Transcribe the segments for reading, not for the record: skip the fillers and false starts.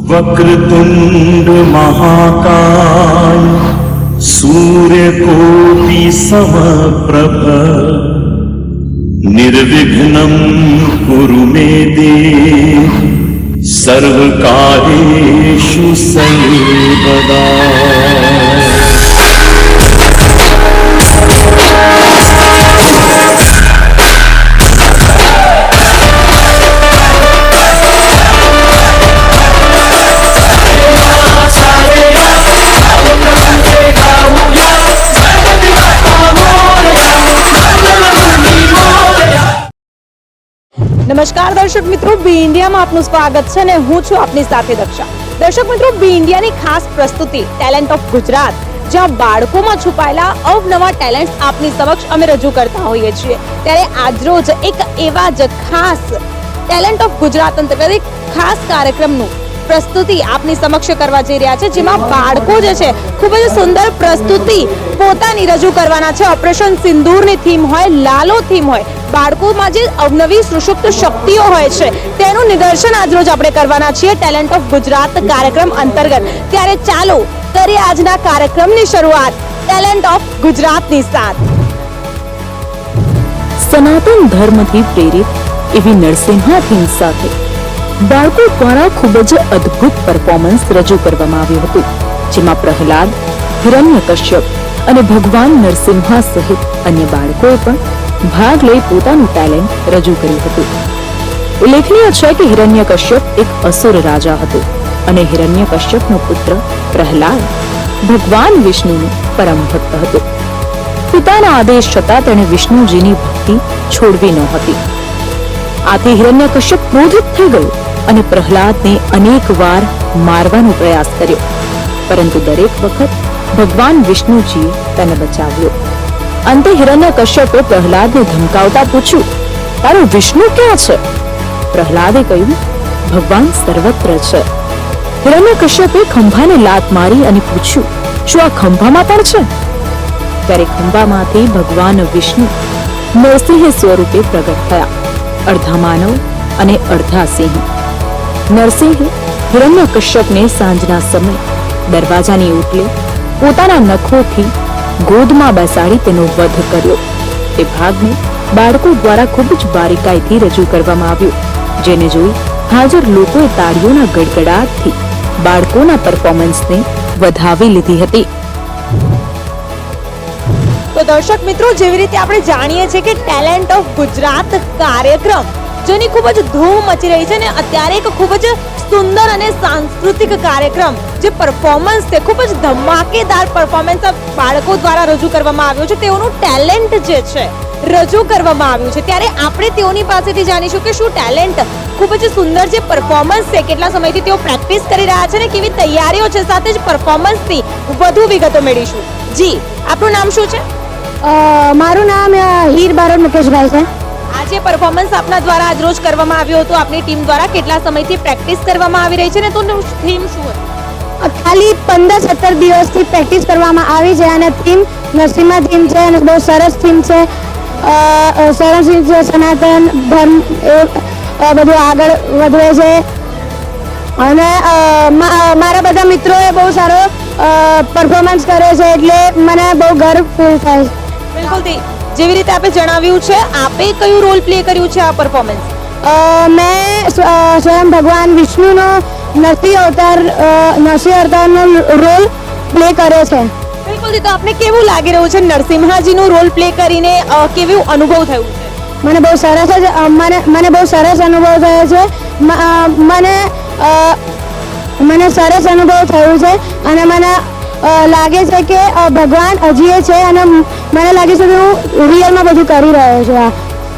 वक्रतुंड महाकाय सूर्यकोटि समप्रभ निर्विघ्नं कुरु मे देव सर्वकार्येषु सर्वदा। નમસ્કાર દર્શક મિત્રો, બી ઇન્ડિયામાં આપનું સ્વાગત છે અને હું છું આપની સાથે દક્ષા। દર્શક મિત્રો, બી ઇન્ડિયાની ખાસ પ્રસ્તુતિ ટેલેન્ટ ઓફ ગુજરાત, જ્યાં બાળકોમાં છુપાયેલા અવનવા ટેલેન્ટ આપની સમક્ષ અમે રજૂ કરતા હોઈએ છીએ, ત્યારે આજરોજ એક એવા જ ખાસ ટેલેન્ટ ઓફ ગુજરાત અંતર્ગત એક ખાસ કાર્યક્રમનું પ્રસ્તુતિ આપની સમક્ષ કરવા જઈ રહ્યા છે, જેમાં બાળકો જે છે ખૂબ જ સુંદર પ્રસ્તુતિ પોતાની રજૂ કરવાના છે। ઓપરેશન સિંદૂરની થીમ હોય, લાલો થીમ હોય, બાળકોમાં જે અવનવી સુષુપ્ત શક્તિઓ હોય છે તેનું નિદર્શન આજરોજ આપણે કરવાના છીએ ટેલેન્ટ ઓફ ગુજરાત કાર્યક્રમ અંતર્ગત। ત્યારે ચાલો કરીએ આજના કાર્યક્રમની શરૂઆત ટેલેન્ટ ઓફ ગુજરાતની સાથે। સનાતન ધર્મથી પ્રેરિત એવી નરસિંહા થીમ સાથે બાળકો દ્વારા ખૂબ જ અદ્ભુત પરફોર્મન્સ રજૂ કરવામાં આવ્યું હતું, જેમાં પ્રહલાદ, હિરણ્યકશ્યપ અને ભગવાન નરસિંહા સહિત અન્ય બાળકોએ પણ ભાગ લઈ પોતાનું ટેલેન્ટ રજૂ કર્યું હતું। ઉલ્લેખનીય છે કે હિરણ્યકશ્યપ એક અસુર રાજા હતો અને હિરણ્યકશ્યપનો પુત્ર પ્રહલાદ ભગવાન વિષ્ણુનો પરમ ભક્ત હતો। પિતાના આદેશ છતાં તેણે વિષ્ણુજીની ભક્તિ છોડવી નહોતી। આથી હિરણ્યકશ્યપ ક્રોધિત થઈ ગયો અને પ્રહલાદને અનેક વાર મારવાનો પ્રયાસ કર્યો, પરંતુ દરેક વખત ભગવાન વિષ્ણુજીએ તેને બચાવ્યો। અંતે હિરણ્યકશ્યપે પ્રહલાદને ધમકાવતા પૂછ્યું, તારો વિષ્ણુ ક્યાં છે? પ્રહલાદે કહ્યું, ભગવાન સર્વત્ર છે। હિરણ્યકશ્યપે ખંભાને લાત મારી અને પૂછ્યું, શું આ ખંભામાં પણ છે? ત્યારે ખંભામાંથી ભગવાન વિષ્ણુ નરસિંહ સ્વરૂપે પ્રગટ થયા, અડધા માનવ અને અડધા સિંહ। નરસિંહે હિરણ્યકશ્યપને સાંજના સમય દરવાજાની ઓટલે પોતાના નખોથી ગોદમાં બેસાડી તેનો વધ કર્યો। તે ભાગને બાળકો દ્વારા ખૂબ જ બારીકાઈથી રજૂ કરવામાં આવ્યો, જેને જોઈ હાજર લોકોએ તાળીઓના ગડગડાટથી બાળકોના પરફોર્મન્સને વધાવી લીધી હતી। તો દર્શક મિત્રો, જેવી રીતે આપણે જાણીએ છીએ કે ટેલેન્ટ ઓફ ગુજરાત કાર્યક્રમ જેની ખૂબ જ ધૂમ મચી રહી છે ને અત્યારે એક ખૂબ જ સુંદર અને સાંસ્કૃતિક કાર્યક્રમ જે પરફોર્મન્સ છે, ખૂબ જ ધમાકેદાર પરફોર્મન્સ બાળકો દ્વારા રજૂ કરવામાં આવ્યું છે, તેઓનું ટેલેન્ટ જે છે રજૂ કરવામાં આવ્યું છે। ત્યારે આપણે તેઓની પાસેથી જાણીશું કે શું ટેલેન્ટ, ખૂબ જ સુંદર જે પરફોર્મન્સ છે, કેટલા સમયથી તેઓ પ્રેક્ટિસ કરી રહ્યા છે ને કેવી તૈયારીઓ છે, સાથે જ પરફોર્મન્સની વધુ વિગતો મેળવીશું। જી, આપનું નામ શું છે? મારું નામ હીર બારોટ મુકેશભાઈ છે। આજે પરફોર્મન્સ આપના દ્વારા આજ રોજ કરવામાં આવ્યો હતો, આપની ટીમ દ્વારા કેટલા સમયથી પ્રેક્ટિસ કરવામાં આવી રહી છે ને તો થીમ શું હતી? ખાલી 15-17 દિવસથી પ્રેક્ટિસ કરવામાં આવી છે અને થીમ નરસિંહા થીમ છે અને બહુ સરસ થીમ છે, સરસ થીમ છે, સનાતન ધર્મ બધું આગળ વધે છે અને મારા બધા મિત્રોએ બહુ સારો પરફોર્મન્સ કર્યો છે, એટલે મને બહુ ગર્વ ફીલ થાય છે। બિલકુલ, જેવી રીતે આપે જણાવ્યું છે, આપે કયું રોલ પ્લે કર્યું છે આ પરફોર્મન્સ? મેં સ્વયં ભગવાન વિષ્ણુનો નરસિંહ અવતારનો રોલ પ્લે કર્યો છે। બિલકુલ, તો આપને કેવું લાગી રહ્યું છે નરસિંહાજીનું રોલ પ્લે કરીને? કેવું અનુભવ થયું છે? મને બહુ સરસ અનુભવ થયો છે। મને સરસ અનુભવ થયું છે અને મને લાગે છે કે ભગવાન હજી છે અને મને લાગે છે કે હું રિયલમાં બધું કરી રહ્યો છું।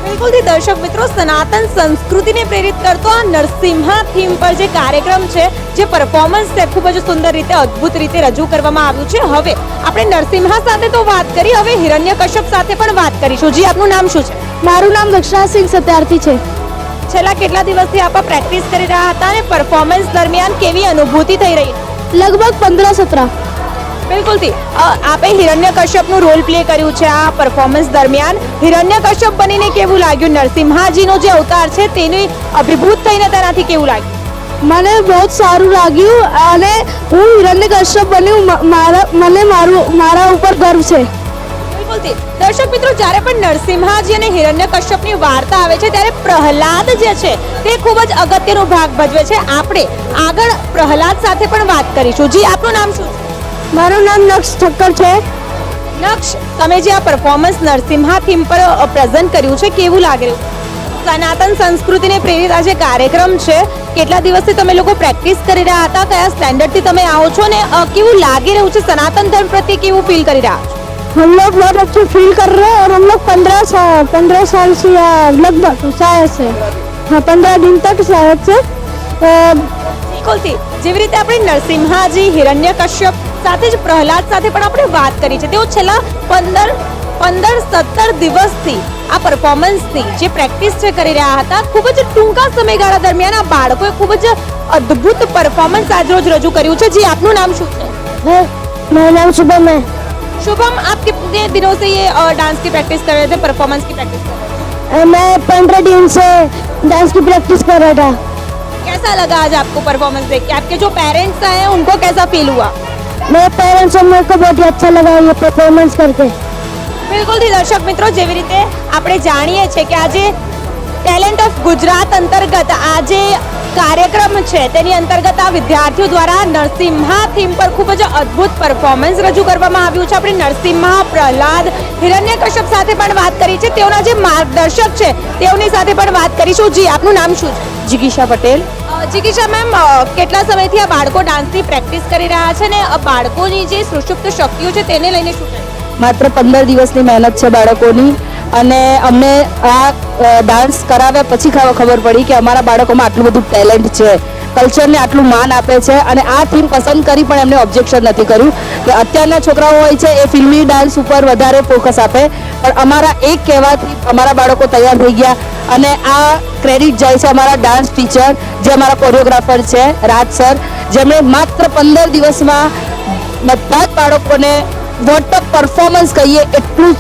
બિલકુલ, દર્શક મિત્રો, સનાતન સંસ્કૃતિને પ્રેરિત કરતો આ નરસિંહા થીમ પર જે કાર્યક્રમ છે, જે પરફોર્મન્સ છે, ખૂબ જ સુંદર રીતે, અદ્ભુત રીતે રજૂ કરવામાં આવ્યું છે। હવે આપણે નરસિંહા સાથે તો વાત કરી, હવે હિરણ્યકશ્યપ સાથે પણ વાત કરીશું। જી, આપનું નામ શું છે? મારું નામ દક્ષાસિંહ સત્યાર્થી છે। છેલ્લા કેટલા દિવસથી આપ પ્રેક્ટિસ કરી રહ્યા હતા અને પરફોર્મન્સ દરમિયાન કેવી અનુભૂતિ થઈ રહી? લગભગ 15-17। બિલકુલ, આપે હિરણ્યકશ્યપનું રોલ પ્લે કર્યું છે આ પરફોર્મન્સ દરમિયાન। હિરણ્યકશ્યપ બનીને કેવું લાગ્યું? નરસિંહાજીનો જે અવતાર છે તેની અભિભૂત થઈને તેનાથી કેવું લાગ્યું? મને બહુ જ સારું લાગ્યું અને હું હિરણ્યકશ્યપ બન્યું. મને મારા ઉપર ગર્વ છે. બિલકુલથી. દર્શક મિત્રો, જ્યારે પણ નરસિંહાજી અને હિરણ્યકશ્યપની વાર્તા આવે છે ત્યારે પ્રહલાદ જે છે તે ખૂબ જ અગત્યનો ભાગ ભજવે છે. આપણે આગળ પ્રહલાદ સાથે પણ વાત કરીશું. જી, આપનું નામ શું છે? મારું નામ નક્ષ ઠક્કર છે. નક્ષ, તમે જે આ પરફોર્મન્સ નરસિંહા થીમ પર પ્રેઝન્ટ કર્યું છે, કેવું લાગે રહ્યું? સનાતન સંસ્કૃતિને પ્રેરિત આ જે કાર્યક્રમ છે, કેટલા દિવસથી તમે લોકો પ્રેક્ટિસ કરી રહ્યા હતા? કયા સ્ટેન્ડર્ડથી તમે આવો છો ને કેવું લાગી રહ્યું છે? સનાતન ધર્મ પ્રત્યે કેવું ફીલ કરી રહ્યા છો? हम लोग बहुत अच्छे फील कर रहे हैं और हम लोग 15 साल से या लगभग शायद से हाँ 15 दिन तक शायद से બિલકુલથી. જેવી રીતે આપણે નરસિંહાજી, હિરણ્યકશ્યપ સાથે જ પ્રહલાદ સાથે પણ આપણે વાત કરી છે. તેઓ છેલ્લા 17 દિવસથી આ પરફોર્મન્સની જે પ્રેક્ટિસ છે કરી રહ્યા હતા. ખૂબ જ ટૂંકા સમયગાળા દરમિયાન આ બાળકોએ ખૂબ જ અદ્ભુત પરફોર્મન્સ આજરોજ રજૂ કર્યું છે. જી, આપનું નામ શું છે? मेरा नाम शुभम है. शुभम, आप कितने दिनों से ये डांस की प्रैक्टिस कर रहे थे, परफॉर्मेंस की प्रैक्टिस कर रहे थे? मैं 15 दिन से डांस की प्रैक्टिस कर रहा था. कैसा लगा आज आपको परफॉर्मेंस देख के? आपके जो पेरेंट्स आए हैं उनको कैसा फील हुआ? मेरे पेरेंट्स और मेरे को बहुत ही अच्छा लगा ये परफॉर्मेंस करके. બિલકુલથી. દર્શક મિત્રો, જેવી રીતે આપણે જાણીએ છીએ કે આજે ટેલેન્ટ ઓફ ગુજરાત અંતર્ગત આ જે કાર્યક્રમ છે તેની અંતર્ગત આ વિદ્યાર્થીઓ દ્વારા નરસિંહા થીમ પર ખૂબ જ અદ્ભુત પરફોર્મન્સ રજૂ કરવામાં આવ્યું છે. આપણે નરસિંહા, પ્રહલાદ, હિરણ્યકશ્યપ સાથે પણ વાત કરી છે. તેઓના જે માર્ગદર્શક છે તેઓની સાથે પણ વાત કરીશું. જી, આપનું નામ શું છે? જિગીશા પટેલ. જિગીશા મેમ, કેટલા સમયથી આ બાળકો ડાન્સની પ્રેક્ટિસ કરી રહ્યા છે ને બાળકોની જે સુષુપ્ત શક્તિઓ છે તેને લઈને શું કહે? માત્ર 15 દિવસની મહેનત છે બાળકોની, અને અમને આ ડાન્સ કરાવ્યા પછી ખબર પડી કે અમારા બાળકોમાં આટલું બધું ટેલેન્ટ છે, કલ્ચરને આટલું માન આપે છે. અને આ થીમ પસંદ કરી પણ એમને ઓબ્જેક્શન નથી કર્યું કે અત્યારના છોકરાઓ હોય છે એ ફિલ્મી ડાન્સ ઉપર વધારે ફોકસ આપે, પણ અમારા એક કહેવાથી અમારા બાળકો તૈયાર થઈ ગયા. અને આ ક્રેડિટ જાય છે અમારા ડાન્સ ટીચર, જે અમારા કોરિયોગ્રાફર છે રાજ સર, જેમણે માત્ર 15 દિવસમાં બધા જ બાળકોને વોટ પરફોર્મન્સ કહીએ એટલું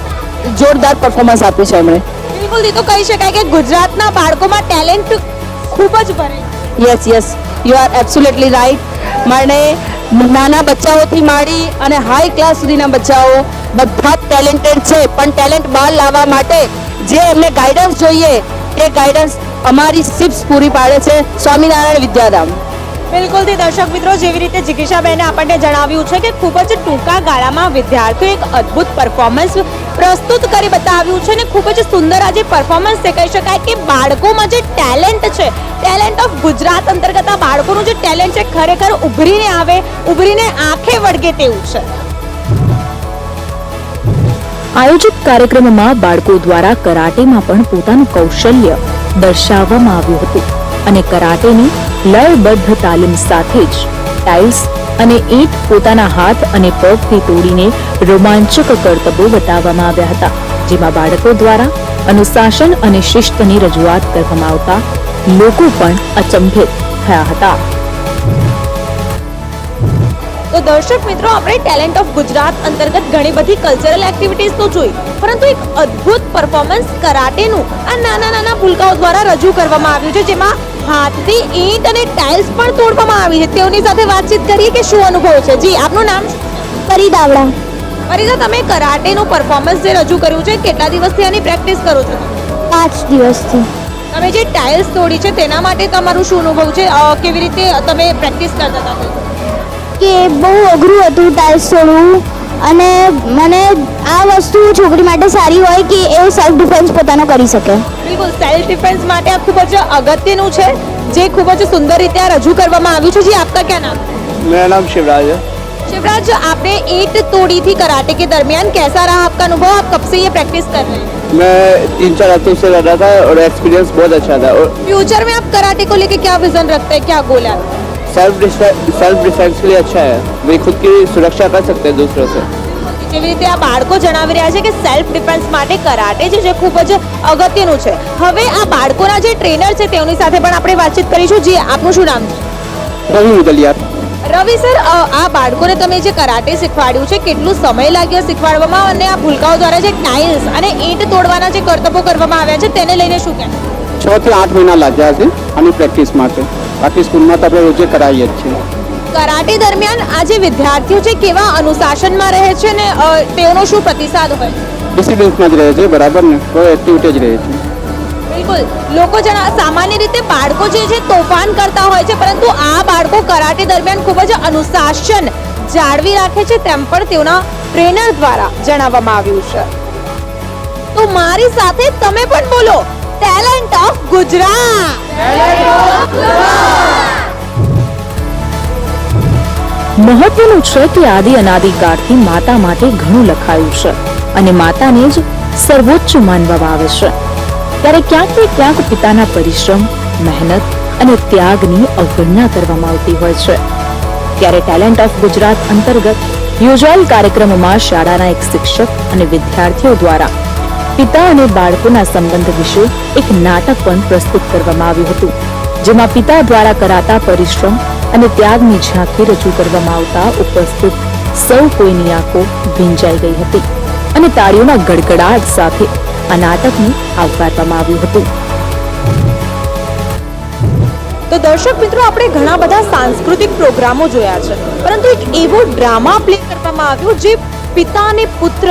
જોરદાર પરફોર્મન્સ આપ્યું છે એમણે. બિલકુલ, એ તો કહી શકાય કે ગુજરાતના બાળકોમાં ટેલેન્ટ ખૂબ જ ભરે. Yes, you are absolutely right. મને નાના બચ્ચાઓથી માંડી અને હાઈ ક્લાસ સુધીના બચ્ચાઓ બધા જ ટેલેન્ટેડ છે, પણ ટેલેન્ટ બહાર લાવવા માટે જે એમને ગાઈડન્સ જોઈએ એ ગાઈડન્સ અમારી સિપ્સ પૂરી પાડે છે સ્વામિનારાયણ વિદ્યાધામ. બિલકુલથી. દર્શક મિત્રો, જેવી રીતે જિગીશાબેને આપણને જણાવ્યું છે કે ખૂબ જ ટૂંકા ગાળામાં વિદ્યાર્થીઓ એક અદ્ભુત પરફોર્મન્સ પ્રસ્તુત કરી બતાવ્યું છે ને ખૂબ જ સુંદર આ જે પરફોર્મન્સ તે કહી શકાય કે બાળકોમાં જે ટેલેન્ટ છે, ટેલેન્ટ ઓફ ગુજરાત અંતર્ગત આ બાળકોનું જે ટેલેન્ટ છે ખરેખર ઉભરીને આવે, ઉભરીને આંખે વળગે તેવું છે. આયોજિત કાર્યક્રમમાં બાળકો દ્વારા કરાટેમાં પણ પોતાનું કૌશલ્ય દર્શાવવામાં આવ્યું હતું, અને કરાટેની લયબદ્ધ તાલીમ સાથે જ ટાઇલ્સ અને ઈંટ પોતાના હાથ અને પગથી તોડીને રોમાંચક કરતબો બતાવવામાં આવ્યા હતા, જેમાં બાળકો દ્વારા અનુશાસન અને શિસ્તની રજૂઆત કરવામાં આવતા લોકો પણ અચંભિત થયા હતા. તો દર્શક મિત્રો, આપણે ટેલેન્ટ ઓફ ગુજરાત અંતર્ગત ઘણી બધી કલ્ચરલ એક્ટિવિટીઝ તો જોઈ, પરંતુ એક અદ્ભુત પરફોર્મન્સ કરાટેનું આ નાના ભૂલકાઓ દ્વારા રજૂ કરવામાં આવ્યું છે, જેમાં હાથથી ઈંટ અને ટાઇલ્સ પણ તોડવામાં આવી છે. તેઓની સાથે વાતચીત કરીએ કે શું અનુભવ છે. જી, આપનું નામ? પરિદાવડા. પરિદા, તમે કરાટેનું પરફોર્મન્સ જે રજૂ કર્યું છે, કેટલા દિવસથી આની પ્રેક્ટિસ કરો છો? 5 દિવસથી. તમે જે ટાઇલ્સ તોડી છે તેના માટે તમારું શું અનુભવ છે? કેવી રીતે તમે પ્રેક્ટિસ કરતા હતા? કે બહુ અઘરું હતું ટાઇલ્સ તોડવું, અને મને આ વસ્તુ છોકરી માટે સારી હોય કે એ સેલ્ફ ડિફેન્સ પોતાનો કરી શકે. બિલકુલ, સેલ્ફ ડિફેન્સ માટે આ ખૂબ જ અગત્યનું છે, જે ખૂબ જ સુંદર રીતે આ રજૂ કરવામાં આવ્યું છે. જી, આપકા क्या नाम? मेरा नाम शिवराज है. शिवराज, आपने ईंट तोड़ी थी कराटे के दरमियान, कैसा रहा आपका अनुभव? आप कब से ये प्रैक्टिस कर रहे हैं? मैं 3-4 हफ्तों से कर रहा था और एक्सपीरियंस बहुत अच्छा था. और फ्यूचर में आप कराटे को लेके क्या विजन रखते हैं, क्या गोल है आपका? सेल्फ डिफेंस के लिए अच्छा है, वे खुद की सुरक्षा कर सकते हैं दूसरों से. જેવી રીતે આ બાળકો જણાવી રહ્યા છે કે સેલ્ફ ડિફેન્સ માટે કરાટે જે છે ખૂબ જ અગત્યનું છે. હવે આ બાળકોના જે ટ્રેનર છે તેઓની સાથે પણ આપણે વાતચીત કરીશું. જી, આપનું શું નામ છે? रवि मुदलियार. રવિ સર, આ બાળકોને તમે જે કરાટે શીખવાડ્યું છે, કેટલો સમય લાગ્યો શીખવાડવામાં, અને આ ભૂલકાઓ દ્વારા જે ટાઇલ્સ અને ઈંટ તોડવાના જે કરતબો કરવામાં આવ્યા છે તેને લઈને શું કહેવું? 6 થી 8 મહિના લાગ્યા છે આની પ્રેક્ટિસ માટે. બાકી સ્કૂલમાં તો આપણે રોજે કરાવીએ જ છીએ. કરાટે દરમિયાન આ જે વિદ્યાર્થીઓ છે કેવા અનુશાસનમાં રહે છે ને તેઓનો શું પ્રતિસાદ હોય? ડિસિપ્લિન્સમાં જ રહે છે, બરાબર ને, કોઈ એક્ટિવિટી જ રહે છે. બિલકુલ. લોકો સામાન્ય રીતે બાળકો જે છે તોફાન કરતા હોય છે, પરંતુ આ બાળકો કરાટે દરમિયાન ખૂબ જ અનુશાસન જાળવી રાખે છે, તેમ પણ તેઓના ટ્રેનર દ્વારા જણાવવામાં આવ્યું છે. તો મારી સાથે તમે પણ બોલો, ટેલેન્ટ ઓફ ગુજરાત. મહત્વનું છે કે આદિ અનાદિકાળથી માતા માટે ઘણું લખાયું છે અને માતાને જ સર્વોચ્ચ માનવામાં આવે છે. ત્યારે ક્યાંક ને ક્યાંક પિતાના પરિશ્રમ, મહેનત અને ત્યાગની અવગણના કરવામાં આવતી હોય છે. ત્યારે ટેલેન્ટ ઓફ ગુજરાત અંતર્ગત યોજાયેલ કાર્યક્રમમાં શાળાના એક શિક્ષક અને વિદ્યાર્થીઓ દ્વારા પિતા અને બાળકોના સંબંધ વિશે એક નાટક પણ પ્રસ્તુત કરવામાં આવ્યું હતું, જેમાં પિતા દ્વારા કરાતા પરિશ્રમ અને ત્યાગની ઝાંખી રજૂ કરવામાં આવતા ઉપસ્થિત સૌ કોઈની આંખો ભીંજાઈ ગઈ હતી અને તાળીઓના ગડગડાટ સાથે આ નાટકને આવકારવામાં આવ્યું હતું. તો દર્શક મિત્રો, આપણે ઘણા બધા સાંસ્કૃતિક પ્રોગ્રામો જોયા છે, પરંતુ એક એવો ડ્રામા પ્લે કરવામાં આવ્યો જે પિતા અને પુત્ર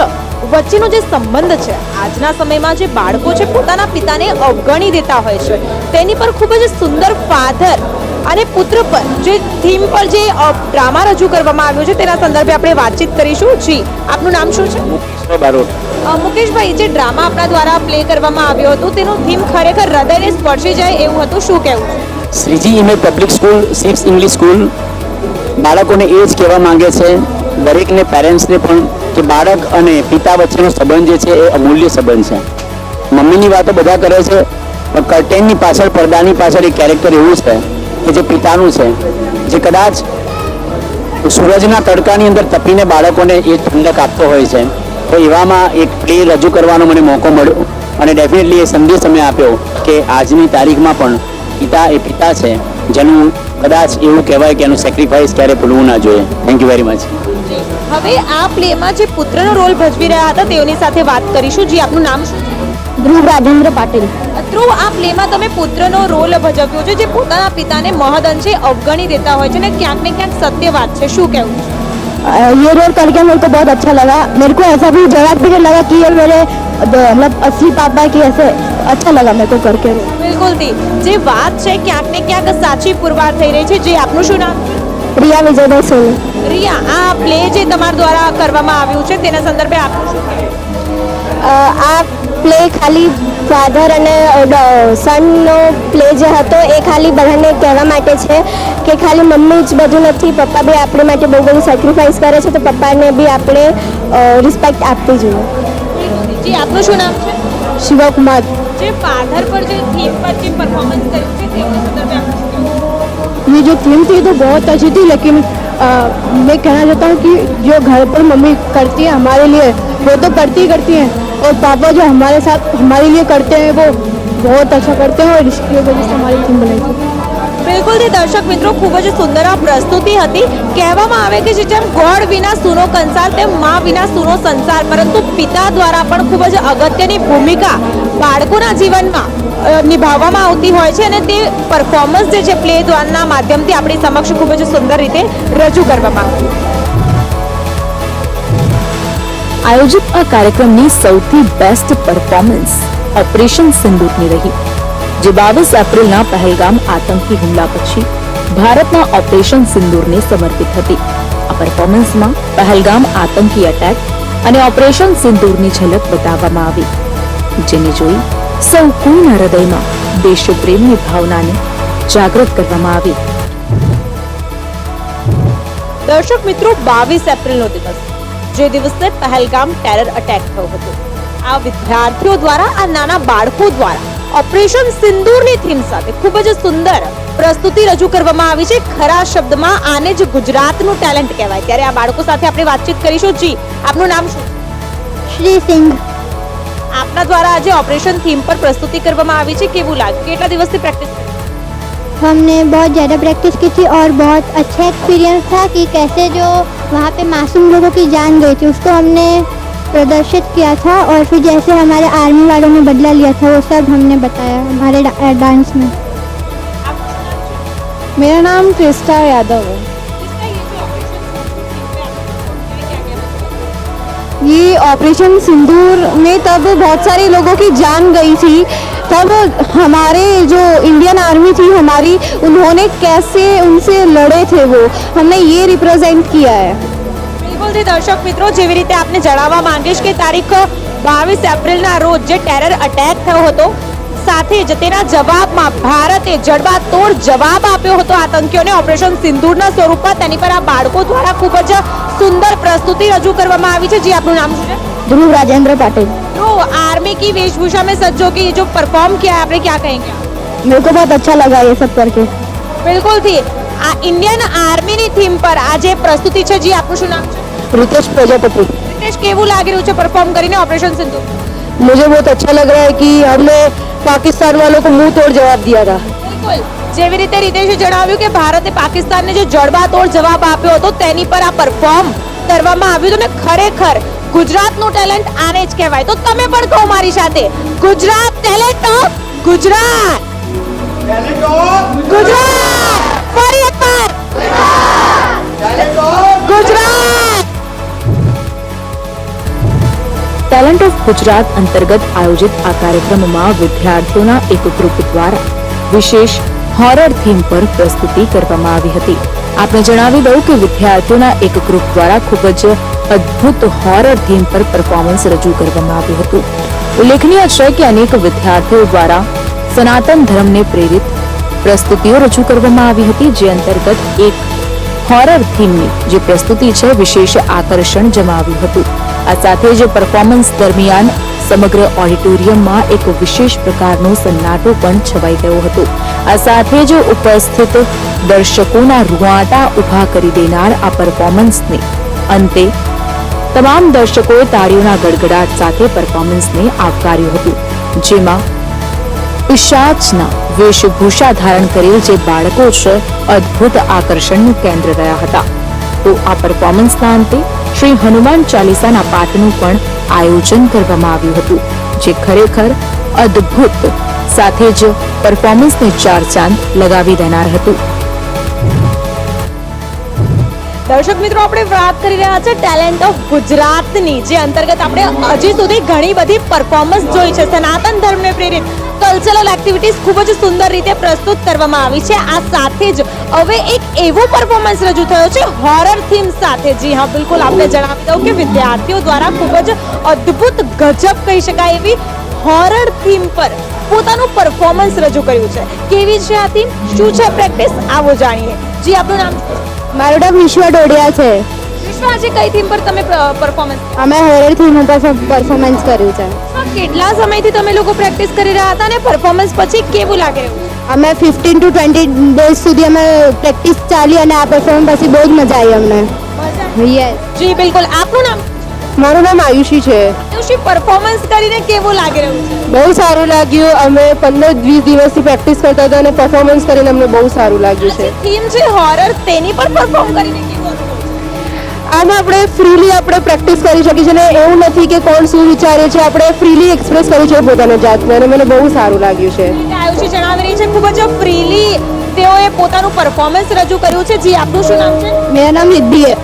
વચ્ચેનો જે સંબંધ છે, આજના સમયમાં જે બાળકો છે પોતાના પિતાને અવગણી દેતા હોય છે, તેની પર ખૂબ જ સુંદર ફાધર અને પુત્ર પર જે થીમ પર જે ડ્રામા રજૂ કરવામાં આવ્યો છે તેના સંદર્ભે આપણે વાતચીત કરીશું. જી, આપનું નામ શું છે? મુકેશભાઈ, જે ડ્રામા આપણા દ્વારા પ્લે કરવામાં આવ્યો હતો તેનું થીમ ખરેખર હૃદયને સ્પર્શી જાય એવું હતું, શું કહેવું છે? Shriji image public school 6 English school બાળકોને એ જ કહેવા માંગે છે, દરેકને પેરેન્ટ્સને પણ, કે બાળક અને પિતા વચ્ચેનો સંબંધ જે છે એ અમૂલ્ય સંબંધ છે. મમ્મીની વાતો બધા કરે છે, પણ કર્ટેનની પાછળ, પડદાની પાછળ એક કેરેક્ટર એવું છે કે જે પિતાનું છે, જે કદાચ સૂરજના તડકાની અંદર તપીને બાળકોને એ ઠંડક આપતો હોય છે. તો એવામાં એક પ્લે રજૂ કરવાનો મને મોકો મળ્યો અને ડેફિનેટલી એ સંદેશ અમે આપ્યો કે આજની તારીખમાં પણ પિતા એ પિતા છે, જેનું કદાચ એવું કહેવાય કે એનું સેક્રિફાઈસ ક્યારે ભૂલવું ના જોઈએ. Thank you very much. હવે આ પ્લેમાં જે પુત્રનો રોલ ભજવી રહ્યા હતા તેઓની સાથે વાત કરીશું. જી, આપનું નામ શું છે? ધ્રુવ રાજેન્દ્ર પાટીલ. ધ્રુવ, આ પ્લેમાં તમે પુત્રનો રોલ ભજવ્યો છે જે પોતાના પિતાને મહદઅંશે અવગણી દેતા હોય છે ને ક્યાંક ને ક્યાંક સત્ય વાત છે, શું કહેવું છે? ये रोल करके मेरे को बहुत अच्छा लगा. मेरे को ऐसा भी जरा भी नहीं लगा कि ये मेरे मतलब असली पापा की ऐसे अच्छा लगा मेरे को करके. બિલકુલ થી જે વાત છે ક્યાંક ને ક્યાંક સાચી પુરવાર થઈ રહી છે. જે આપનું શું નામ? रिया विजयभाई सोनी. રિયા, આ પ્લે જે તમારા દ્વારા કરવામાં આવ્યું છે તેના સંદર્ભે આપનું શું કહેવું? આ પ્લે ખાલી ફાધર અને સનનો પ્લે જે હતો એ ખાલી બધાને કહેવા માટે છે કે ખાલી મમ્મી જ બધું નથી, પપ્પા બી આપણે માટે બહુ બધું સેક્રિફાઈસ કરે છે, તો પપ્પાને બી આપણે રિસ્પેક્ટ આપવી જોઈએ. જી, આપનું શું નામ છે? શિવા કુમાર. જે ફાધર પર જે થીમ પર જે પરફોર્મન્સ કર્યું છે તેના સંદર્ભે આપનું શું કહેવું? ये जो थीम थी तो बहुत अच्छी थी, लेकिन मैं कहना चाहता हूँ कि जो घर पर मम्मी करती है हमारे लिए वो तो करती ही करती हैं, और पापा जो हमारे साथ हमारे लिए करते हैं वो बहुत अच्छा करते हैं, और इसकी वजह से हमारी थीम बनाई थी. બિલકુલ થી દર્શક મિત્રો, ખૂબ જ સુંદર આ પ્રસ્તુતિ હતી. કહેવામાં આવે કે જેમ ગોળ વિના સૂનો કંસાર તેમ મા વિના સૂનો સંસાર, પરંતુ પિતા દ્વારા પણ ખૂબ જ અગત્યની ભૂમિકા બાળકોના જીવનમાં નિભાવવામાં આવતી હોય છે અને તે પરફોર્મન્સ જે છે પ્લે દ્વારના માધ્યમથી આપણી સમક્ષ ખૂબ જ સુંદર રીતે રજૂ કરવામાં આવ્યું. આયોજિત આ કાર્યક્રમની સૌથી બેસ્ટ પરફોર્મન્સ ઓપરેશન સિંદૂરની રહી, જે 22 એપ્રિલના પહેલગામ આતંકી હુમલા પછી ભારતના ઓપરેશન સિંદૂરને સમર્પિત હતી. આ પરફોર્મન્સમાં પહેલગામ આતંકી એટેક અને ઓપરેશન સિંદૂરની ઝલક બતાવવામાં આવી, જેને જોઈ સૌ કોઈના હૃદયમાં દેશપ્રેમની ભાવનાને જાગૃત કરવામાં આવી. દર્શક મિત્રો, 22 એપ્રિલનો દિવસ, જે દિવસે પહેલગામ ટેરર અટેક થયો હતો, આ વિદ્યાર્થીઓ દ્વારા, આ નાના બાળકો દ્વારા ઓપરેશન સિંદૂરની થીમ સાથે ખૂબ જ સુંદર પ્રસ્તુતિ રજૂ કરવામાં આવી છે. ખરા શબ્દમાં આને જ ગુજરાતનું ટેલેન્ટ કહેવાય. ત્યારે આ બાળકો સાથે આપણે વાતચીત કરીશું. જી, આપનું નામ શું? श्री सिंह. આપના દ્વારા આજે ઓપરેશન થીમ પર પ્રસ્તુતિ કરવામાં આવી છે, કેવું લાગ્યું? કેટલા દિવસથી પ્રેક્ટિસ કરી? हमने बहुत ज़्यादा प्रैक्टिस की थी और बहुत अच्छा एक्सपीरियंस था कि कैसे जो वहाँ पे मासूम लोगों की जान गई थी उसको हमने प्रदर्शित किया था, और फिर जैसे हमारे आर्मी वालों ने बदला लिया था वो सब हमने बताया हमारे डांस में. मेरा नाम क्रिस्टा यादव है। ये ऑपरेशन सिंदूर में तब बहुत सारे लोगों की जान गई थी, तब हमारे जो इंडियन आर्मी थी हमारी, उन्होंने कैसे उनसे लड़े थे वो हमने ये रिप्रेजेंट किया है। બિલકુલથી દર્શક મિત્રો, જેવી રીતે આપને જણાવવા માંગીશ કે તારીખ 22 એપ્રિલના રોજ જે ટેરર અટેક થયો હતો, સાથે જ તેના જવાબમાં ભારતે જડબાતોડ જવાબ આપ્યો હતો આતંકીઓને ઓપરેશન સિંદૂરના સ્વરૂપમાં. તેની પર આ બાળકો દ્વારા ખૂબ જ સુંદર પ્રસ્તુતિ રજૂ કરવામાં આવી છે. જી, આપનું નામ શું છે? ध्रुव राजेंद्र पाटिल। तो आर्मी की वेशभूषा में सज्ज होकर ये जो परफॉर्म किया है, आपने क्या कहेंगे? मेरे को बहुत अच्छा लगा ये सब करके। બિલકુલ થી આ ઇન્ડિયન આર્મીની થીમ પર આ જે પ્રસ્તુતિ છે, જી આપનું શું નામ છે? रितेश प्रजापति। રિતેશ, કેવું લાગી રહ્યું છે પરફોર્મ કરીને ઓપરેશન સિંદૂર? मुझे बहुत अच्छा लग रहा है कि हमने पाकिस्तान वालों को मुंह तोड़ जवाब दिया था। બિલકુલ, જેવી રીતે રિતેશે જણાવ્યું કે ભારતે પાકિસ્તાનને જે જડબાતોડ જવાબ આપ્યો હતો તેની પર આ પરફોર્મ કરવામાં આવ્યું હતું ને ખરેખર ગુજરાતનું ટેલેન્ટ આને જ કહેવાય. તો તમે પણ કહો મારી સાથે, ગુજરાત ટેલેન્ટ ઓફ ગુજરાત, ગુજરાત, ફરી એકવાર ગુજરાત. ટેલેન્ટ ઓફ ગુજરાત અંતર્ગત આયોજિત આ કાર્યક્રમમાં વિદ્યાર્થીઓના એક ગ્રુપ દ્વારા વિશેષ હોરર થીમ પર પ્રસ્તુતિ કરવામાં આવી હતી. આપણે જણાવી દઉં કે વિદ્યાર્થીઓના એક ગ્રુપ દ્વારા ખૂબ જ અદ્ભુત હોરર થીમ પર પરફોર્મન્સ રજૂ કરવામાં આવ્યું હતું. ઉલ્લેખનીય છે કે અનેક વિદ્યાર્થીઓ દ્વારા સનાતન ધર્મને પ્રેરિત પ્રસ્તુતિઓ રજૂ કરવામાં આવી હતી, જે અંતર્ગત એક હોરર થીમની જે પ્રસ્તુતિ છે વિશેષ આકર્ષણ જમાવ્યું હતું. આ સાથે જ પરફોર્મન્સ દરમિયાન સમગ્ર ઓડિટોરિયમમાં એક વિશેષ પ્રકારનો સન્નાટો પણ છવાઈ ગયો હતો. આ સાથે જ ઉપસ્થિત દર્શકોના રૂવાટા ઊભા કરી દેનાર આ પરફોર્મન્સને અંતે તમામ દર્શકોએ તાળીઓના ગડગડાટ સાથે પરફોર્મન્સને આવકાર્યું હતું, જેમાં પિશાચના વેશભૂષા ધારણ કરેલ જે બાળકો છે અદ્ભુત આકર્ષણનું કેન્દ્ર રહ્યા હતા. તો આ પરફોર્મન્સના અંતે શ્રી હનુમાન ચાલીસાના પાઠનું પણ આયોજન કરવામાં આવ્યું હતું, જે ખરેખર અદ્ભુત સાથે જ પરફોર્મન્સને ચાર ચાંદ લગાવી દેનાર હતું. દર્શક મિત્રો, આપણે વાત કરી રહ્યા છે ટેલેન્ટ ઓફ ગુજરાતની, જે અંતર્ગત આપણે હજી સુધી ઘણી બધી પરફોર્મન્સ જોઈ છે. સનાતન ધર્મને પ્રેરિત કલ્ચરલ એક્ટિવિટીઝ ખૂબ જ સુંદર રીતે પ્રસ્તુત કરવામાં આવી છે. આ સાથે જ હવે એક એવો પરફોર્મન્સ રજૂ થયો છે હોરર થીમ સાથે. જી હા, બિલકુલ, આપણે જણાવી દઉં કે વિદ્યાર્થીઓ દ્વારા ખૂબ જ અદ્ભુત ગજબ કહી શકાય એવી હોરર થીમ પર પોતાનું પરફોર્મન્સ રજૂ કર્યું છે. કેવી છે આ થીમ, શું છે પ્રેક્ટિસ, આવો જાણીએ. જી, આપનું નામ? મારું નામ વિશ્વ ડોડિયા છે। વિશ્વ, આજે કઈ થીમ પર તમે પરફોર્મન્સ? અમે હોરર થીમ ઉપર પરફોર્મન્સ કર્યું છે। કેટલા સમયથી તમે લોકો પ્રેક્ટિસ કરી રહ્યા હતા અને પરફોર્મન્સ પછી કેવું લાગે રહ્યું? અમે 15 to 20 ડેઝ સુધી અમે પ્રેક્ટિસ ચાલી અને આ પરફોર્મન્સ પછી બહુ જ મજા આવી અમને। યસ। જી બિલકુલ, આપનું નામ? મારું નામ આયુષી છે। આયુષી, પરફોર્મન્સ કરીને કેવું લાગી રહ્યું છે? બહુ સારું લાગ્યું। અમે 15-20 દિવસથી પ્રેક્ટિસ કરતા હતા અને પરફોર્મન્સ કરીને અમને બહુ સારું લાગ્યું છે। થીમ છે હોરર, તેની પર પરફોર્મ કરીને કેવું? આમાં આપણે ફ્રીલી આપણે પ્રેક્ટિસ કરી શકીએ છીએ અને એવું નથી કે કોણ શું વિચારે છે, આપણે ફ્રીલી એક્સપ્રેસ કરી શકીએ પોતાની જાતને અને મને બહુ સારું લાગ્યું છે। આયુષી જણાવી રહી છે ખૂબ જ ફ્રીલી તેઓએ પોતાનું પરફોર્મન્સ રજૂ કર્યું છે। જી, આપનું શું નામ છે? मेरा नाम रिद्धि है।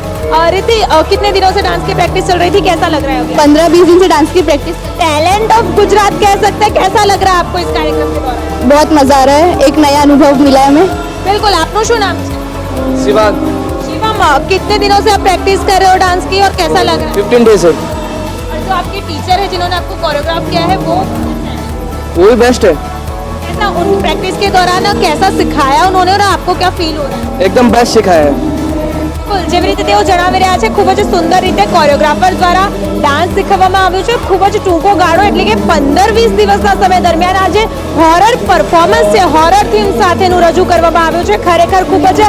रिद्धि, कितने दिनों से डांस की प्रैक्टिस चल रही थी, कैसा लग रहा है? 15-20 दिन से डांस की प्रैक्टिस। टैलेंट ऑफ गुजरात कह सकते हैं, कैसा लग रहा है आपको इस कार्यक्रम के दौरान? बहुत मजा आ रहा है, एक नया अनुभव मिला है हमें। बिल्कुल, आपનું શું નામ છે? शिवांग। शिवम, कितने दिनों से आप प्रैक्टिस कर रहे हो डांस की और कैसा लग रहा है? 15 डेज से। और जो आपके टीचर है जिन्होंने आपको कोरियोग्राफ किया है वो वो भी बेस्ट है, कैसा, उन प्रैक्टिस के दौरान कैसा सिखाया उन्होंने और आपको क्या फील हो रहा है? एकदम बेस्ट सिखाया है। બિલકુલ, જેવી રીતે તેઓ જણાવી રહ્યા છે, ખૂબ જ સુંદર રીતે કોરિયોગ્રાફર દ્વારા ડાન્સ શીખવવામાં આવ્યું છે. ખૂબ જ ટૂંકો ગાળો એટલે કે 15-20 દિવસના સમય દરમિયાન આજે હોરર પરફોર્મન્સ છે, હોરર થીમ સાથેનું રજૂ કરવામાં આવ્યું છે. ખરેખર ખૂબ જ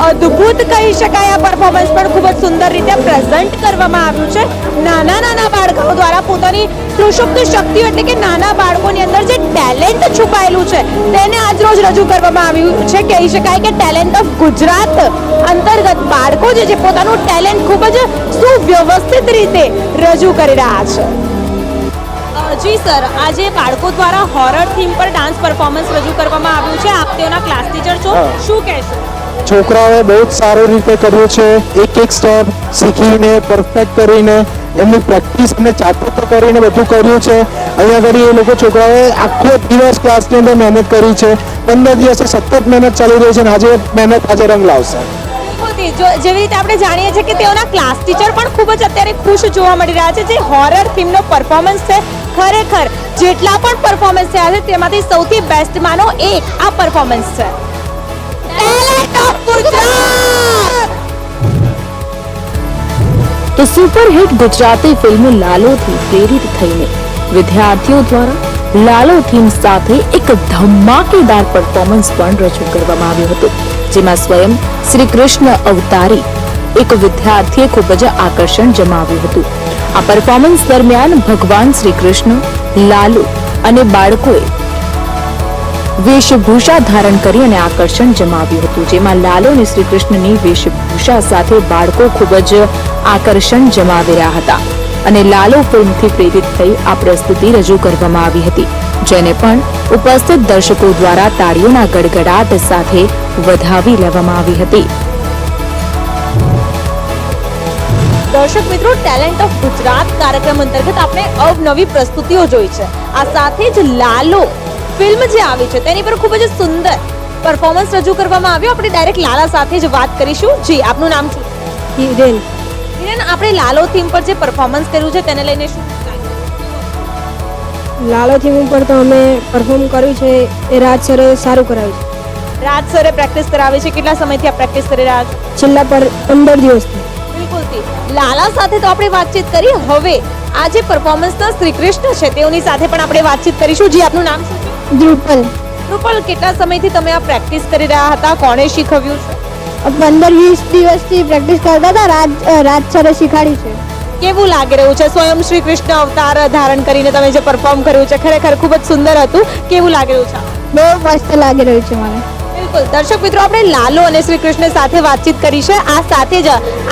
અદ્ભુત કહી શકાય. આ પરફોર્મન્સ પણ ખૂબ જ સુંદર રીતે પ્રેઝન્ટ કરવામાં આવ્યું છે. નાના નાના બાળકો દ્વારા પોતાની સુષુપ્ત શક્તિઓ એટલે કે નાના બાળકોની અંદર જે ટેલેન્ટ છુપાયેલું છે તેને આજરોજ રજૂ કરવામાં આવ્યું છે. કહી શકાય કે ટેલેન્ટ ઓફ ગુજરાત અંતર્ગત બાળકો જે પોતાનું ટેલેન્ટ ખૂબ જ સુવ્યવસ્થિત રીતે રજૂ કરી રહ્યા છે. જી સર, આજે બાળકો દ્વારા હોરર થીમ પર ડાન્સ પરફોર્મન્સ રજૂ કરવામાં આવ્યું છે. આપ તેઓના ક્લાસ ટીચર છો, શું કહેશો? છોકરાઓએ બહુ જ સારી રીતે કર્યું છે. એક સ્ટેપ શીખીને પરફેક્ટ કરીને એમની પ્રેક્ટિસ અને ચાતુર્ય કરીને બધું કર્યું છે. અહીંયા આગળ એ લોકો છોકરાઓએ આખો દિવસ ક્લાસની અંદર મહેનત કરી છે. 15 દિવસે સતત મહેનત ચાલી રહી છે અને આજે રંગ લાવશે. બિલકુલથી. જેવી રીતે આપણે જાણીએ છીએ કે તેઓના ક્લાસ ટીચર પણ ખૂબ જ અત્યારે ખુશ જોવા મળી રહ્યા છે. જે હોરર થીમનો પરફોર્મન્સ છે, ખરેખર જેટલા પણ પરફોર્મન્સ થયા છે તેમાંથી સૌથી બેસ્ટ માનો એક આ પરફોર્મન્સ છે. Talent of Gujarat. તો સુપરહિટ ગુજરાતી ફિલ્મ લાલોથી પ્રેરિત થઈને વિદ્યાર્થીઓ દ્વારા લાલો થીમ સાથે એક ધમાકેદાર પરફોર્મન્સ પણ રજૂ કરવામાં આવ્યું હતું, જેમાં સ્વયં શ્રી કૃષ્ણ અવતારી એક વિદ્યાર્થીએ ખૂબ જ આકર્ષણ જમાવ્યું હતું. આ પરફોર્મન્સ દરમિયાન ભગવાન શ્રી કૃષ્ણ, લાલુ અને બાળકોએ વેશભૂષા ધારણ કરી અને આકર્ષણ જમાવ્યું હતું, જેમાં લાલો અને શ્રી કૃષ્ણની વેશભૂષા સાથે બાળકો ખૂબ જ આકર્ષણ જમાવી રહ્યા હતા અને લાલો ફિલ્મથી પ્રેરિત થઈ આ પ્રસ્તુતિ રજૂ કરવામાં આવી હતી, જેને પણ ઉપસ્થિત દર્શકો દ્વારા તાળીઓના ગડગડાટ સાથે વધાવી લેવામાં આવી હતી. દર્શક મિત્રો, ટેલેન્ટ ઓફ ગુજરાત કાર્યક્રમ અંતર્ગત આપણે અવનવી પ્રસ્તુતિઓ જોઈ છે. આ સાથે જ લાલો ફિલ્મ જે આવી છે તેની પર ખૂબ જ સુંદર પરફોર્મન્સ રજૂ કરવામાં આવ્યું. આપણે ડાયરેક્ટ લાલા સાથે જ વાત કરીશું. જી, આપનું નામ શું? હિરેન. હિરેન, આપણે લાલો થીમ પર જે પરફોર્મન્સ કર્યું છે તેને લઈને શું? લાલો થીમ ઉપર તો અમે પરફોર્મ કર્યું છે એ રાજ સરે સારું કરાવ્યું છે. રાજ સરે પ્રેક્ટિસ કરાવી છે. કેટલા સમયથી આ પ્રેક્ટિસ કરી રહ્યા છો? છેલ્લા 15 દિવસથી. બિલકુલથી. લાલા સાથે તો આપણે વાતચીત કરી. હવે આ જે પરફોર્મન્સના શ્રી કૃષ્ણ છે તેઓની સાથે પણ આપણે વાતચીત કરીશું. જી, આપનું નામ શું છે? ધ્રુપલ. રૂપલ, કેટલા સમયથી તમે આ પ્રેક્ટિસ કરી રહ્યા હતા? કોણે શીખવ્યું છે? 15-20 દિવસથી પ્રેક્ટિસ કરતા હતા. રાજ સરે શીખવાડી છે. કેવું લાગી રહ્યું છે? સ્વયં શ્રી કૃષ્ણ અવતાર ધારણ કરીને તમે જે પરફોર્મ કર્યું છે ખરેખર ખૂબ જ સુંદર હતું. કેવું લાગી રહ્યું છે? બહુ મસ્ત લાગી રહ્યું છે મને. બિલકુલ. દર્શક મિત્રો, આપણે લાલો અને શ્રી કૃષ્ણ સાથે વાતચીત કરી છે. આ સાથે જ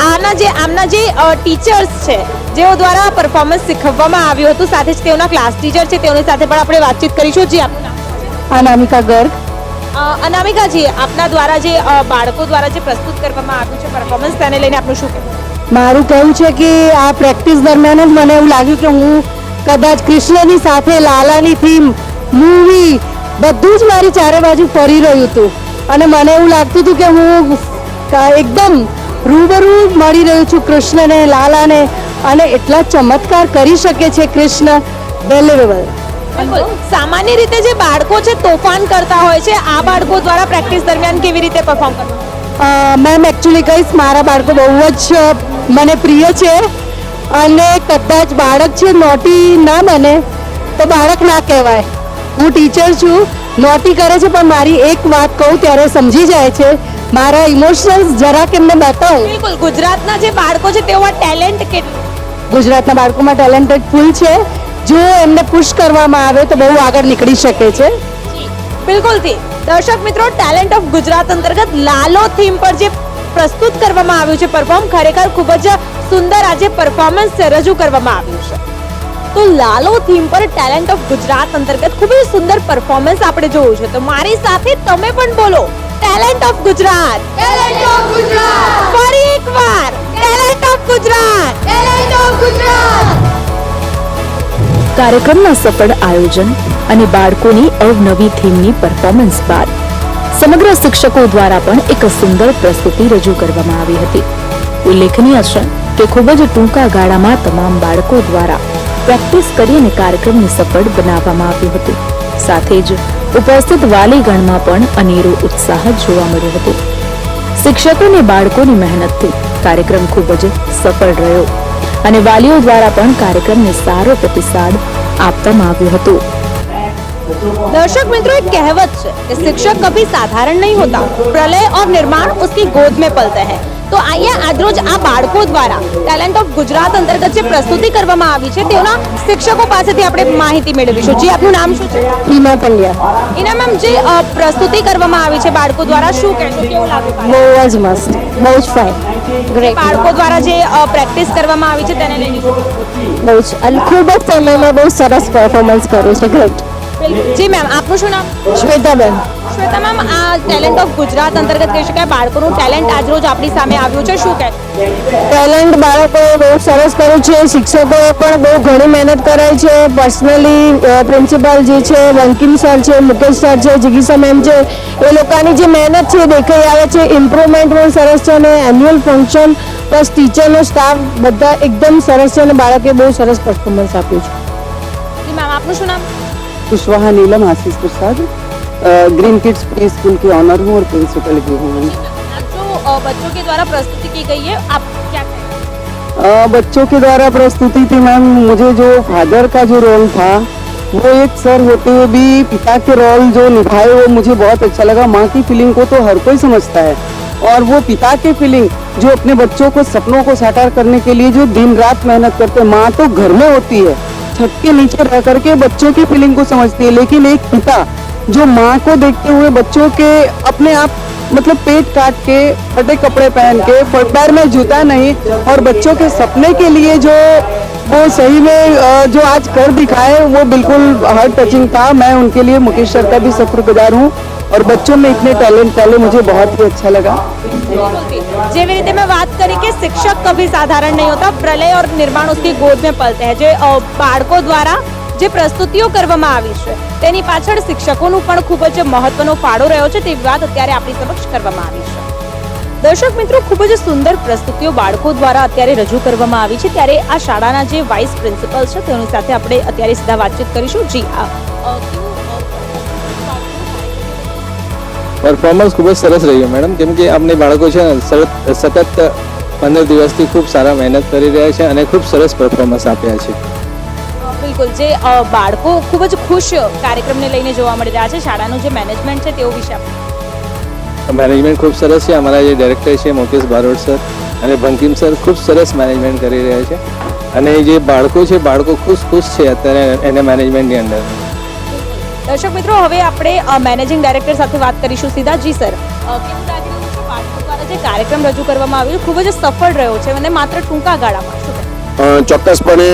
આમના જે ટીચર્સ છે જેઓ દ્વારા પરફોર્મન્સ શીખવવામાં આવ્યું હતું, સાથે જ તેઓના ક્લાસ ટીચર છે તેઓની સાથે પણ આપણે વાતચીત કરીશું. જી, આપનું નામ? અનામિકા ગર્ગ. અનામિકાજી, આપના દ્વારા જે બાળકો દ્વારા જે પ્રસ્તુત કરવામાં આવ્યું છે પરફોર્મન્સ, તેને લઈને આપનું શું કહેવું? મારું કહેવું છે કે આ પ્રેક્ટિસ દરમિયાન જ મને એવું લાગ્યું કે હું કદાચ કૃષ્ણની સાથે લાલાની થીમ, મૂવી બધું જ મારી ચારે બાજુ ફરી રહ્યું હતું અને મને એવું લાગતું હતું કે હું એકદમ રૂબરૂ મળી રહ્યું છું કૃષ્ણને, લાલાને, અને એટલા ચમત્કાર કરી શકે છે કૃષ્ણ. વેલ્યુએબલ. બિલકુલ. સામાન્ય રીતે જે બાળકો છે તોફાન કરતા હોય છે, આ બાળકો દ્વારા પ્રેક્ટિસ દરમિયાન કેવી રીતે પરફોર્મ કરવું? મેમ એકચ્યુઅલી કહીશ, મારા બાળકો બહુ જ મને પ્રિય છે અને કદાચ બાળક છે નોટી ના બને તો બાળક ના કહેવાય. હું ટીચર છું, નોટી કરે છે પણ મારી એક વાત કહું ત્યારે સમજી જાય છે. મારા ઇમોશનલ્સ જરાક એમને બતાવું. બિલકુલ. ગુજરાતના જે બાળકો છે તેઓમાં ટેલેન્ટ કેટલું? ગુજરાતના બાળકોમાં ટેલેન્ટેડ ફૂલ છે. જો એમને પુશ કરવામાં આવે તો બહુ આગળ નીકળી શકે છે. બિલકુલથી. દર્શક મિત્રો, ટેલેન્ટ ઓફ ગુજરાત અંતર્ગત લાલો થીમ પર જે પ્રસ્તુત કરવામાં આવ્યું છે પરફોર્મ, ખરેખર ખૂબ જ સુંદર આજે પરફોર્મન્સ રજૂ કરવામાં આવ્યું છે. તો લાલો થીમ પર ટેલેન્ટ ઓફ ગુજરાત અંતર્ગત ખૂબ જ સુંદર પરફોર્મન્સ આપણે જોયું છે. તો મારી સાથે તમે પણ બોલો, talent of Gujarat, talent of Gujarat. ફરી એકવાર, talent of Gujarat, talent of Gujarat. કાર્યક્રમના સફળ આયોજન અને બાળકોની અવનવી થીમની પરફોર્મન્સ બાદ સમગ્ર શિક્ષકો દ્વારા પણ એક સુંદર પ્રસ્તુતિ રજૂ કરવામાં આવી હતી. ઉલ્લેખનીય છે કે ખૂબ જ ટૂંકા ગાળામાં તમામ બાળકો દ્વારા પ્રેક્ટિસ કરી અને કાર્યક્રમને સફળ બનાવવામાં આવ્યું હતું. સાથે જ ઉપસ્થિત વાલીગણમાં પણ અનેરો ઉત્સાહ જોવા મળ્યો હતો. શિક્ષકો અને બાળકોની મહેનતથી કાર્યક્રમ ખૂબ જ સફળ રહ્યો અને વાલીઓ દ્વારા પણ કાર્યક્રમને સારો પ્રતિસાદ આપવામાં આવ્યો હતો. दर्शक मित्रों, एक कहावत है कि शिक्षक कभी साधारण नहीं होता, प्रलय और निर्माण उसकी गोद में पलते हैं. तो आइए આજરોજ આ બાળકો દ્વારા ટેલેન્ટ ઓફ ગુજરાત અંતર્ગત જે પ્રસ્તુતિ કરવામાં આવી છે તેઓના શિક્ષકો પાસેથી આપણે માહિતી મેળવીશું. જી, આપનું નામ શું છે? હિમા પંડ્યા. ઈના મેમ, જે પ્રસ્તુતિ કરવામાં આવી છે બાળકો દ્વારા, શું કહેશો? કેવું લાગ્યું? બહુ જ મસ્ત, બહુ જ ફાઇન, ગ્રેટ. બાળકો દ્વારા જે પ્રેક્ટિસ કરવામાં આવી છે તેને લઈને બહુ જ અને ખૂબ જ સમયમાં બહુ સરસ પરફોર્મન્સ કર્યું છે. ગ્રેટ. જી મેમ, આપનું શું નામ? શ્વેતાબેન. શ્વેતા મેમ, આ ટેલેન્ટ ઓફ ગુજરાત અંતર્ગત કહી શકાય બાળકોનું ટેલેન્ટ આજરોજ આપણી સામે આવ્યું છે, શું કહે? ટેલેન્ટ બાળકોએ બહુ સરસ કર્યું છે. શિક્ષકોએ પણ બહુ ઘણી મહેનત કરાઈ છે. પર્સનલી પ્રિન્સિપાલ જે છે, બંકિમ સર છે, મુકેશ સર છે, જિગીસા મેમ છે, એ લોકોની જે મહેનત છે એ દેખાઈ આવે છે. ઇમ્પ્રુવમેન્ટ પણ સરસ છે અને એન્યુઅલ ફંક્શન પ્લસ ટીચરનો સ્ટાફ બધા એકદમ સરસ છે અને બાળકે બહુ સરસ પરફોર્મન્સ આપ્યું છે. જી મેમ, આપનું શું નામ? कुशवाहा नीलम आशीष प्रसाद ग्रीन किड्स प्री स्कूल की ऑनर हूँ और प्रिंसिपल भी हूँ। आज जो बच्चों के द्वारा प्रस्तुति की गई है, आप क्या कहें? बच्चों के द्वारा प्रस्तुति थी मैम, मुझे जो फादर का जो रोल था वो एक सर होते हुए भी पिता के रोल जो निभाए वो मुझे बहुत अच्छा लगा। माँ की फीलिंग को तो हर कोई समझता है और वो पिता के फीलिंग जो अपने बच्चों को सपनों को साकार करने के लिए जो दिन रात मेहनत करते हैं। माँ तो घर में होती है, छत के नीचे रह करके बच्चों की फीलिंग को समझती है, लेकिन एक पिता जो माँ को देखते हुए बच्चों के अपने आप मतलब पेट काट के फटे कपड़े पहन के पैर में जूता नहीं और बच्चों के सपने के लिए जो वो सही में जो आज कर दिखाए वो बिल्कुल हार्ट टचिंग था। मैं उनके लिए मुकेश सर का भी शुक्रगुजार हूँ और बच्चों में इतने टैलेंट पहले मुझे बहुत ही अच्छा लगा। જેવી રીતે મેં વાત કરી કે શિક્ષક કભી સાધારણ નહીં હોતા, પ્રલય और निर्माण उसकी गोद में पलते हैं। જે બાળકો દ્વારા જે પ્રસ્તુતિઓ કરવામાં આવી છે તેની પાછળ શિક્ષકોનું પણ ખૂબ જ મહત્વનો ફાળો રહ્યો છે તેવી વાત અત્યારે આપણી સમક્ષ કરવામાં આવી છે। દર્શક મિત્રો, ખૂબ જ સુંદર પ્રસ્તુતિઓ બાળકો દ્વારા અત્યારે રજૂ કરવામાં આવી છે, ત્યારે આ શાળાના જે વાઇસ પ્રિન્સિપલ છે તેની સાથે આપણે અત્યારે સીધા વાતચીત કરીશું। જી, પરફોર્મન્સ ખૂબ જ સરસ રહ્યું મેડમ, કેમ કે અમને બાળકો છે ને સતત 15 દિવસથી ખૂબ સારા મહેનત કરી રહ્યા છે અને ખૂબ સરસ પરફોર્મન્સ આપ્યા છે। બિલકુલ, જે બાળકો ખૂબ જ ખુશ કાર્યક્રમને લઈને જોવા મળી રહ્યા છે, શાળાનું જે મેનેજમેન્ટ છે તેઓ વિશે મેનેજમેન્ટ ખૂબ સરસ છે। અમારા જે ડાયરેક્ટર છે મુકેશ બારોટ સર અને બંકિમ સર ખૂબ સરસ મેનેજમેન્ટ કરી રહ્યા છે અને જે બાળકો છે બાળકો ખુશ છે અત્યારે એને મેનેજમેન્ટની અંદર। દર્શક મિત્રો, હવે આપણે મેનેજિંગ ડાયરેક્ટર સાથે વાત કરીશું સીધા। જી સર, કેવું લાગી રહ્યું છે બાળકો દ્વારા જે કાર્યક્રમ રજૂ કરવામાં આવ્યો ખૂબ જ સફળ રહ્યો છે અને માત્ર ટૂંકા ગાળામાં? ચોક્કસપણે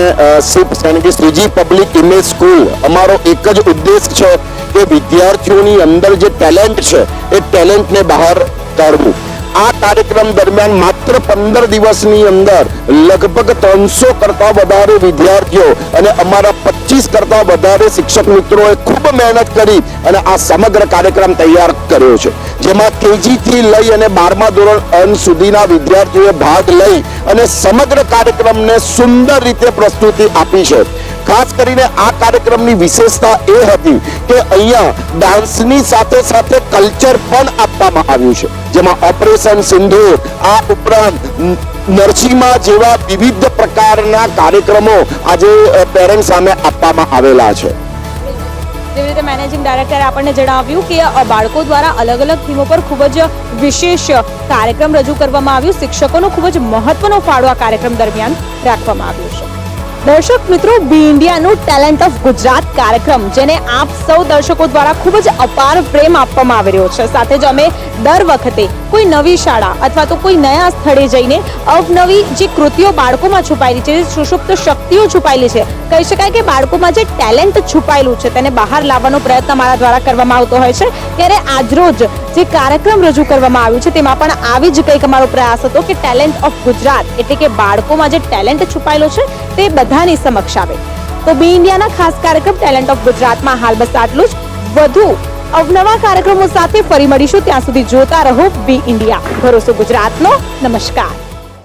સિપ્સ यानी कि શ્રીજી પબ્લિક ઇમેજ સ્કૂલ અમારો એક જ ઉદ્દેશ છે કે વિદ્યાર્થીઓની અંદર જે ટેલેન્ટ છે એ ટેલેન્ટને બહાર કાઢવું। આ કાર્યક્રમ દરમિયાન માત્ર 15 દિવસની અંદર લગભગ 300 કરતા વધારે વિદ્યાર્થીઓ અને અમારા 25 કરતા વધારે શિક્ષક મિત્રોએ ખૂબ મહેનત કરી અને આ સમગ્ર કાર્યક્રમ તૈયાર કર્યો છે, જેમાં કેજી થી લઈ અને 12મા ધોરણ અંત સુધીના વિદ્યાર્થીઓએ ભાગ લઈ અને સમગ્ર કાર્યક્રમને સુંદર રીતે પ્રસ્તુતિ આપી છે। ખાસ કરીને આ કાર્યક્રમની વિશેષતા એ હતી કે અહીંયા ડાન્સની સાથે સાથે કલ્ચર પણ આપવામાં આવ્યું છે, જેમાં ઓપરેશન સિંદૂર આ ઉપરાંત નરસિંહા જેવા વિવિધ પ્રકારના કાર્યક્રમો આજે પેરેન્ટ્સ સામે આપવામાં આવેલા છે। જેવી રીતે મેનેજિંગ ડાયરેક્ટરે આપણને જણાવ્યું કે બાળકો દ્વારા અલગ અલગ થીમો પર ખૂબ જ વિશેષ કાર્યક્રમ રજૂ કરવામાં આવ્યું। શિક્ષકોનો ખૂબ જ મહત્વનો ફાળો આ કાર્યક્રમ દરમિયાન રાખવામાં આવ્યો છે। દર્શક મિત્રો, બી ઇન્ડિયાનું ટેલેન્ટ ઓફ ગુજરાત કાર્યક્રમ જેને આપ સૌ દર્શકો દ્વારા ખૂબ જ અપાર પ્રેમ આપવામાં આવી રહ્યો છે, સાથે જ અમે દર વખતે કોઈ નવી શાળા અથવા તો કોઈ નયા સ્થળે જઈને અવનવી જે કૃતિઓ બાળકોમાં છુપાયેલી છે, જે સુષુપ્ત શક્તિઓ છુપાયેલી છે, કહી શકાય કે બાળકોમાં જે ટેલેન્ટ છુપાયેલું છે તેને બહાર લાવવાનો પ્રયત્ન મારા દ્વારા કરવામાં આવતો હોય છે। ત્યારે આજરોજ જે કાર્યક્રમ રજૂ કરવામાં આવ્યું છે તેમાં પણ આવી જ કંઈક અમારો પ્રયાસ હતો કે ટેલેન્ટ ઓફ ગુજરાત એટલે કે બાળકોમાં જે ટેલેન્ટ છુપાયેલો છે તે બધાની સમક્ષ આવે। તો બી ઇન્ડિયાના ખાસ કાર્યક્રમ ટેલેન્ટ ઓફ ગુજરાતમાં હાલ બસ આટલું જ। વધુ અવનવા કાર્યક્રમો સાથે ફરી મળીશું, ત્યાં સુધી જોતા રહો બી ઇન્ડિયા, ભરોસો ગુજરાતનો। નમસ્કાર।